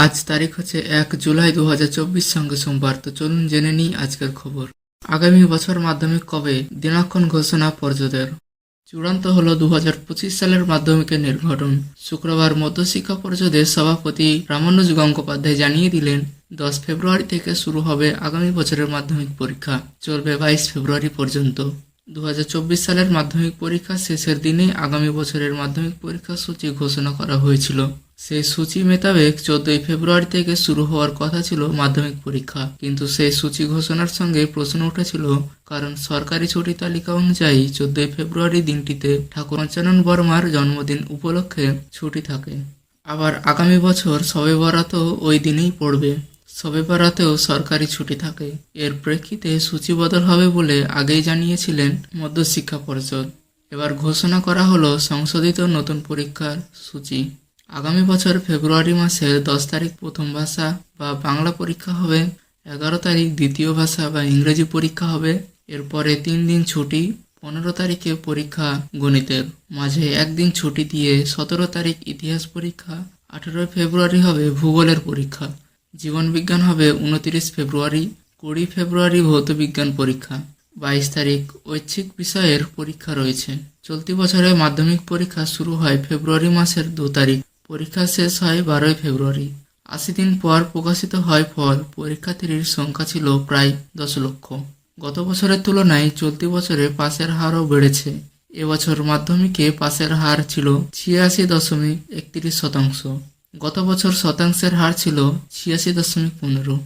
আজ তারিখ হচ্ছে 1 জুলাই 2024, সঙ্গে সোমবার। তো চলুন জেনে নিই আজকের খবর। আগামী বছর মাধ্যমিক কবে, দিনাক্ষণ ঘোষণা পর্ষদের। চূড়ান্ত হলো 2025 সালের মাধ্যমিকের নির্ঘটন। শুক্রবার মধ্যশিক্ষা পর্ষদের সভাপতি রামানুজ গঙ্গোপাধ্যায় জানিয়ে দিলেন, 10 ফেব্রুয়ারি থেকে শুরু হবে আগামী বছরের মাধ্যমিক পরীক্ষা, চলবে 22 ফেব্রুয়ারি পর্যন্ত। 2024 সালের মাধ্যমিক পরীক্ষা শেষের দিনে আগামী বছরের মাধ্যমিক পরীক্ষার সূচি ঘোষণা করা হয়েছিল। সেই সূচি মোতাবেক 14 ফেব্রুয়ারি থেকে শুরু হওয়ার কথা ছিল মাধ্যমিক পরীক্ষা, কিন্তু সেই সূচি ঘোষণার সঙ্গে প্রশ্ন উঠেছিল, কারণ সরকারি ছুটি তালিকা অনুযায়ী 14 ফেব্রুয়ারি দিনটিতে ঠাকুর পঞ্চানন বর্মার জন্মদিন উপলক্ষে ছুটি থাকে। আবার আগামী বছর শবে বরাতও ওই দিনেই পড়বে। শবে বরাতেও সরকারি ছুটি থাকে। এর প্রেক্ষিতে সূচি বদল হবে বলে আগেই জানিয়েছিলেন মধ্যশিক্ষা পর্ষদ। এবার ঘোষণা করা হলো সংশোধিত নতুন পরীক্ষার সূচি। আগামী বছর ফেব্রুয়ারি মাসের 10 তারিখ প্রথম ভাষা বা বাংলা পরীক্ষা হবে, 11 তারিখ দ্বিতীয় ভাষা বা ইংরেজি পরীক্ষা হবে, এরপরে 3 দিন ছুটি, 15 তারিখে পরীক্ষা গণিতের, মাঝে একদিন ছুটি দিয়ে 17 তারিখ ইতিহাস পরীক্ষা, 18 ফেব্রুয়ারি হবে ভূগোলের পরীক্ষা, জীবন বিজ্ঞান হবে 29 ফেব্রুয়ারি, 20 ফেব্রুয়ারি ভৌতবিজ্ঞান পরীক্ষা, 22 তারিখ ঐচ্ছিক বিষয়ের পরীক্ষা রয়েছে। চলতি বছরে মাধ্যমিক পরীক্ষা শুরু হয় ফেব্রুয়ারি মাসের 2 তারিখ, পরীক্ষা শেষ হয় 12 ফেব্রুয়ারি। 80 দিন পর প্রকাশিত হয় ফল। পরীক্ষার্থীর সংখ্যা ছিল প্রায় 10 লক্ষ। গত বছরের তুলনায় চলতি বছরে পাসের হারও বেড়েছে। এবছর মাধ্যমিকে পাসের হার ছিল 86.31%। গত বছর শতাংশের হার ছিল 86.15।